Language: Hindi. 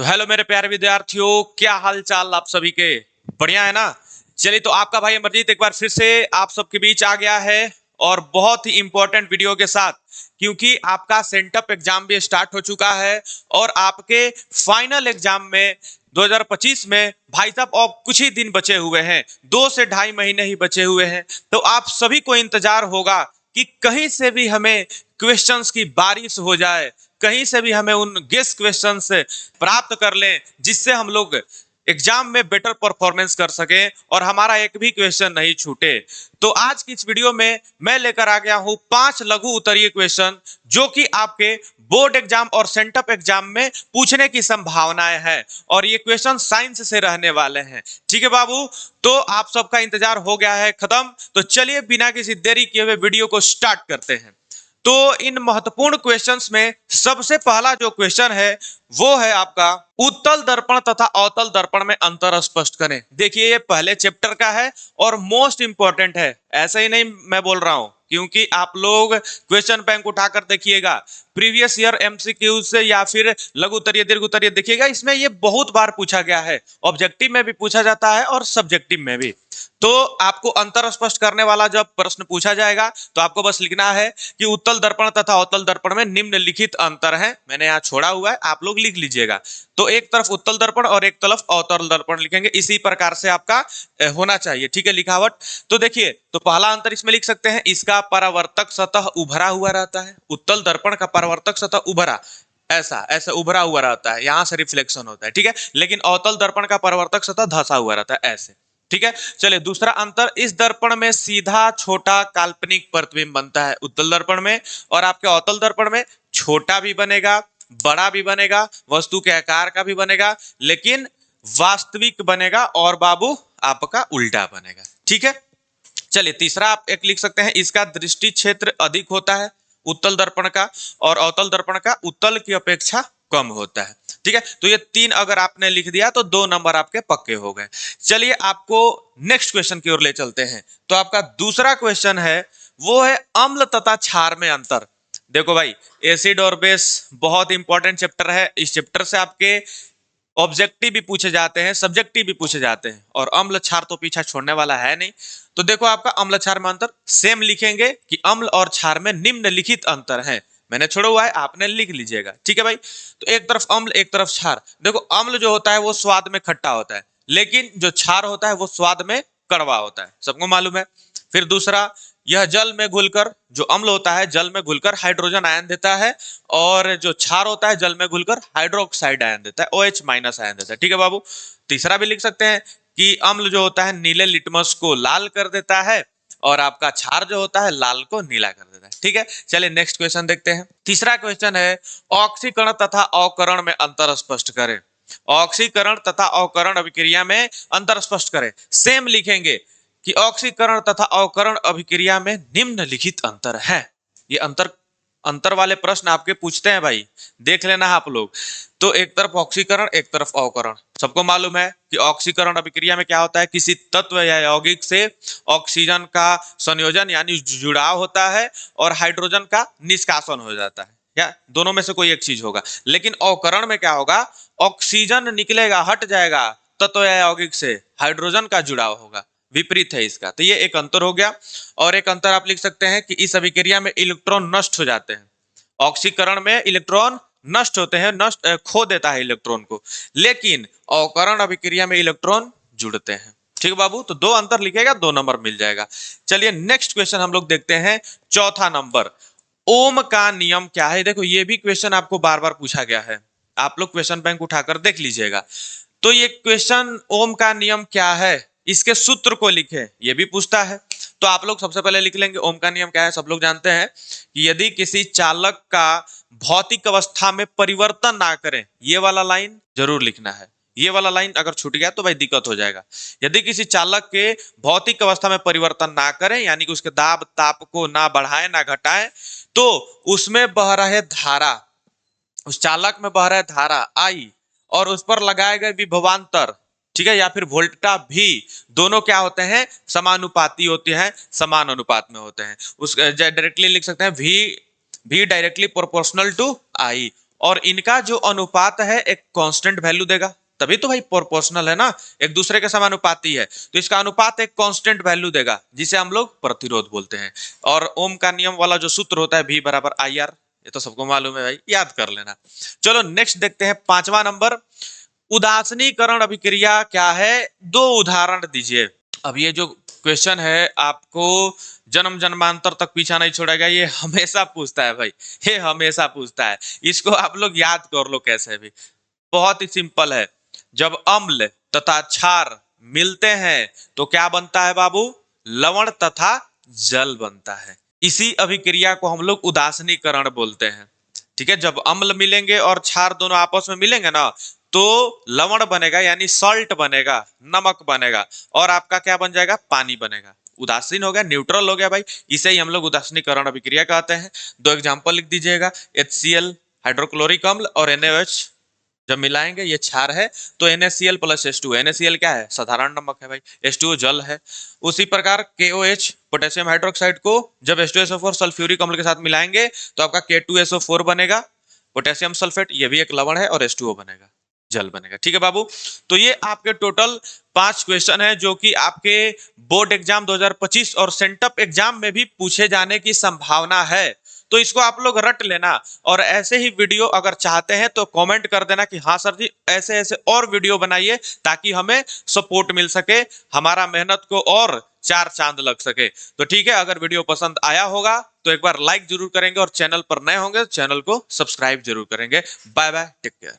तो हेलो मेरे प्यारे विद्यार्थियों, क्या हाल चाल आप सभी के। बढ़िया है ना। चलिए, तो आपका भाई अमरजीत एक बार फिर से आप सबके बीच आ गया है और बहुत ही इंपॉर्टेंट वीडियो के साथ, क्योंकि आपका सेंटअप एग्जाम भी स्टार्ट हो चुका है और आपके फाइनल एग्जाम में 2025 में भाई साहब अब कुछ ही दिन बचे हुए हैं, 2 से ढाई महीने ही बचे हुए हैं। तो आप सभी को इंतजार होगा कि कहीं से भी हमें क्वेश्चंस की बारिश हो जाए, कहीं से भी हमें उन गेस क्वेश्चन से प्राप्त कर लें जिससे हम लोग एग्जाम में बेटर परफॉर्मेंस कर सकें और हमारा एक भी क्वेश्चन नहीं छूटे। तो आज की इस वीडियो में मैं लेकर आ गया हूं 5 लघु उत्तरीय क्वेश्चन जो कि आपके बोर्ड एग्जाम और सेंटअप एग्जाम में पूछने की संभावनाएं हैं और ये क्वेश्चन साइंस से रहने वाले हैं। ठीक है बाबू, तो आप सबका इंतजार हो गया है खत्म। तो चलिए बिना किसी देरी किए हुए वीडियो को स्टार्ट करते हैं। तो इन महत्वपूर्ण क्वेश्चंस में सबसे पहला जो क्वेश्चन है वो है आपका उत्तल दर्पण तथा अवतल दर्पण में अंतर स्पष्ट करें। देखिए, ये पहले चैप्टर का है और मोस्ट इंपॉर्टेंट है। ऐसा ही नहीं मैं बोल रहा हूं, क्योंकि आप लोग क्वेश्चन बैंक उठाकर देखिएगा, प्रीवियस ईयर एमसीक्यू से या फिर लघु उत्तरीय दीर्घ उत्तरीय देखिएगा, इसमें ये बहुत बार पूछा गया है। ऑब्जेक्टिव में भी पूछा जाता है और सब्जेक्टिव में भी। तो आपको अंतर स्पष्ट करने वाला जब प्रश्न पूछा जाएगा तो आपको बस लिखना है कि उत्तल दर्पण तथा अवतल दर्पण में निम्नलिखित अंतर है। मैंने यहाँ छोड़ा हुआ है, आप लोग लिख लीजिएगा। तो एक तरफ उत्तल दर्पण और एक तरफ अवतल दर्पण लिखेंगे, इसी प्रकार से आपका होना चाहिए। ठीक है, लिखावट। तो देखिए, तो पहला अंतर इसमें लिख सकते हैं, इसका परावर्तक सतह उभरा हुआ रहता है। उत्तल दर्पण का परावर्तक सतह उभरा, ऐसा ऐसा उभरा हुआ रहता है, यहां से रिफ्लेक्शन होता है। ठीक है, लेकिन अवतल दर्पण का परावर्तक सतह धंसा हुआ रहता है, ऐसे। ठीक है, चलिए दूसरा अंतर, इस दर्पण में सीधा छोटा काल्पनिक प्रतिबिंब बनता है उत्तल दर्पण में, और आपके अवतल दर्पण में छोटा भी बनेगा, बड़ा भी बनेगा, वस्तु के आकार का भी बनेगा, लेकिन वास्तविक बनेगा और बाबू आपका उल्टा बनेगा। ठीक है, चलिए तीसरा आप एक लिख सकते हैं, इसका दृष्टि क्षेत्र अधिक होता है उत्तल दर्पण का, और अवतल दर्पण का उत्तल की अपेक्षा कम होता है। ठीक है, तो ये 3 अगर आपने लिख दिया तो 2 नंबर आपके पक्के हो गए। चलिए आपको नेक्स्ट क्वेश्चन की ओर ले चलते हैं। तो आपका दूसरा क्वेश्चन है वो है अम्ल तथा क्षार में अंतर। देखो भाई, एसिड और बेस बहुत इंपॉर्टेंट चैप्टर है। इस चैप्टर से आपके ऑब्जेक्टिव भी पूछे जाते हैं, सब्जेक्टिव भी पूछे जाते हैं, और अम्ल क्षार तो पीछा छोड़ने वाला है नहीं। तो देखो, आपका अम्ल क्षार में अंतर सेम लिखेंगे कि अम्ल और क्षार में निम्नलिखित अंतर है। मैंने छोड़ा हुआ है, आपने लिख लीजिएगा। ठीक है भाई, तो एक तरफ अम्ल एक तरफ क्षार। देखो, अम्ल जो होता है वो स्वाद में खट्टा होता है, लेकिन जो क्षार होता है वो स्वाद में कड़वा होता है, सबको मालूम है। फिर दूसरा, यह जल में घुलकर, जो अम्ल होता है जल में घुलकर हाइड्रोजन आयन देता है, और जो क्षार होता है जल में घुलकर हाइड्रोक्साइड आयन देता है, OH माइनस आयन देता है। ठीक है बाबू, तीसरा भी लिख सकते हैं कि अम्ल जो होता है नीले लिटमस को लाल कर देता है, और आपका क्षार जो होता है लाल को नीला कर देता है। ठीक है, चलिए नेक्स्ट क्वेश्चन देखते हैं। तीसरा क्वेश्चन है, ऑक्सीकरण तथा अवकरण में अंतर स्पष्ट करें। ऑक्सीकरण तथा अवकरण अभिक्रिया में अंतर स्पष्ट करें। सेम लिखेंगे कि ऑक्सीकरण तथा अवकरण अभिक्रिया में निम्नलिखित अंतर है। ये अंतर अंतर वाले प्रश्न आपके पूछते हैं भाई, देख लेना आप लोग। तो एक तरफ ऑक्सीकरण एक तरफ अवकरण। सबको मालूम है कि ऑक्सीकरण अभिक्रिया में क्या होता है, किसी तत्व या यौगिक से ऑक्सीजन का संयोजन यानी जुड़ाव होता है और हाइड्रोजन का निष्कासन हो जाता है, या दोनों में से कोई एक चीज होगा। लेकिन अवकरण में क्या होगा, ऑक्सीजन निकलेगा, हट जाएगा तत्व या यौगिक से, हाइड्रोजन का जुड़ाव होगा, विपरीत है इसका। तो ये एक अंतर हो गया। और एक अंतर आप लिख सकते हैं कि इस अभिक्रिया में इलेक्ट्रॉन नष्ट हो जाते हैं। ऑक्सीकरण में इलेक्ट्रॉन नष्ट होते हैं, नष्ट खो देता है इलेक्ट्रॉन को, लेकिन अवकरण अभिक्रिया में इलेक्ट्रॉन जुड़ते हैं। ठीक है बाबू, तो 2 अंतर लिखेगा, 2 नंबर मिल जाएगा। चलिए नेक्स्ट क्वेश्चन हम लोग देखते हैं, चौथा नंबर, ओम का नियम क्या है। देखो, ये भी क्वेश्चन आपको बार बार पूछा गया है, आप लोग क्वेश्चन बैंक उठाकर देख लीजिएगा। तो ये क्वेश्चन ओम का नियम क्या है, इसके सूत्र को लिखे, ये भी पूछता है। तो आप लोग सबसे पहले लिख लेंगे ओम का नियम क्या है। सब लोग जानते हैं कि यदि किसी चालक का भौतिक अवस्था में परिवर्तन ना करें, ये वाला लाइन जरूर लिखना है। ये वाला लाइन अगर छूट गया तो भाई दिक्कत हो जाएगा। यदि किसी चालक के भौतिक अवस्था में परिवर्तन ना करें, यानी कि उसके दाब ताप को ना बढ़ाएं ना घटाएं, तो उसमें बह रहे धारा, उस चालक में बह रहे धारा आई और उस पर लगाए गए विभवांतर, ठीक है, या फिर वोल्टा भी, दोनों क्या होते हैं, समानुपाती होते हैं, समान अनुपात में होते हैं। उस डायरेक्टली लिख सकते हैं, वी डायरेक्टली प्रोपोर्शनल टू आई। और इनका जो अनुपात है एक कांस्टेंट वैल्यू देगा, तभी तो भाई प्रोपोर्शनल है ना, एक दूसरे के समानुपाती है, तो इसका अनुपात एक कांस्टेंट वैल्यू देगा जिसे हम लोग प्रतिरोध बोलते हैं। और ओम का नियम वाला जो सूत्र होता है V बराबर IR, ये तो सबको मालूम है भाई, याद कर लेना। चलो नेक्स्ट देखते हैं 5वां नंबर, उदासीनीकरण अभिक्रिया क्या है, 2 उदाहरण दीजिए। अब ये जो क्वेश्चन है आपको जन्म जन्मांतर तक पीछा नहीं छोड़ेगा, ये हमेशा पूछता है भाई, ये हमेशा पूछता है। इसको आप लोग याद कर लो कैसे भी, बहुत ही सिंपल है। जब अम्ल तथा क्षार मिलते हैं तो क्या बनता है बाबू, लवण तथा जल बनता है। इसी अभिक्रिया को हम लोग उदासीनीकरण बोलते हैं। ठीक है, जब अम्ल मिलेंगे और क्षार दोनों आपस में मिलेंगे ना तो लवण बनेगा, यानी सॉल्ट बनेगा, नमक बनेगा, और आपका क्या बन जाएगा, पानी बनेगा। उदासीन हो गया, न्यूट्रल हो गया भाई, इसे ही हम लोग उदासीनीकरण अभिक्रिया कहते हैं। 2 एग्जांपल लिख दीजिएगा, HCl हाइड्रोक्लोरिक अम्ल और NaOH जब मिलाएंगे, ये क्षार है तो NaCl प्लस H2, NaCl क्या है, साधारण नमक है भाई, H2O जल है। उसी प्रकार KOH पोटेशियम हाइड्रोक्साइड को जब H2SO4 सल्फ्यूरिक अम्ल के साथ मिलाएंगे तो आपका K2SO4 बनेगा, पोटेशियम सल्फेट, ये भी एक लवण है, और H2O बनेगा, जल बनेगा। ठीक है बाबू, तो ये आपके टोटल 5 क्वेश्चन है जो कि आपके बोर्ड एग्जाम 2025 और सेंटअप एग्जाम में भी पूछे जाने की संभावना है, तो इसको आप लोग रट लेना। और ऐसे ही वीडियो अगर चाहते हैं तो कमेंट कर देना कि हाँ सर जी ऐसे ऐसे और वीडियो बनाइए, ताकि हमें सपोर्ट मिल सके, हमारा मेहनत को और 4 चांद लग सके। तो ठीक है, अगर वीडियो पसंद आया होगा तो एक बार लाइक जरूर करेंगे, और चैनल पर नए होंगे तो चैनल को सब्सक्राइब जरूर करेंगे। Bye bye, take care.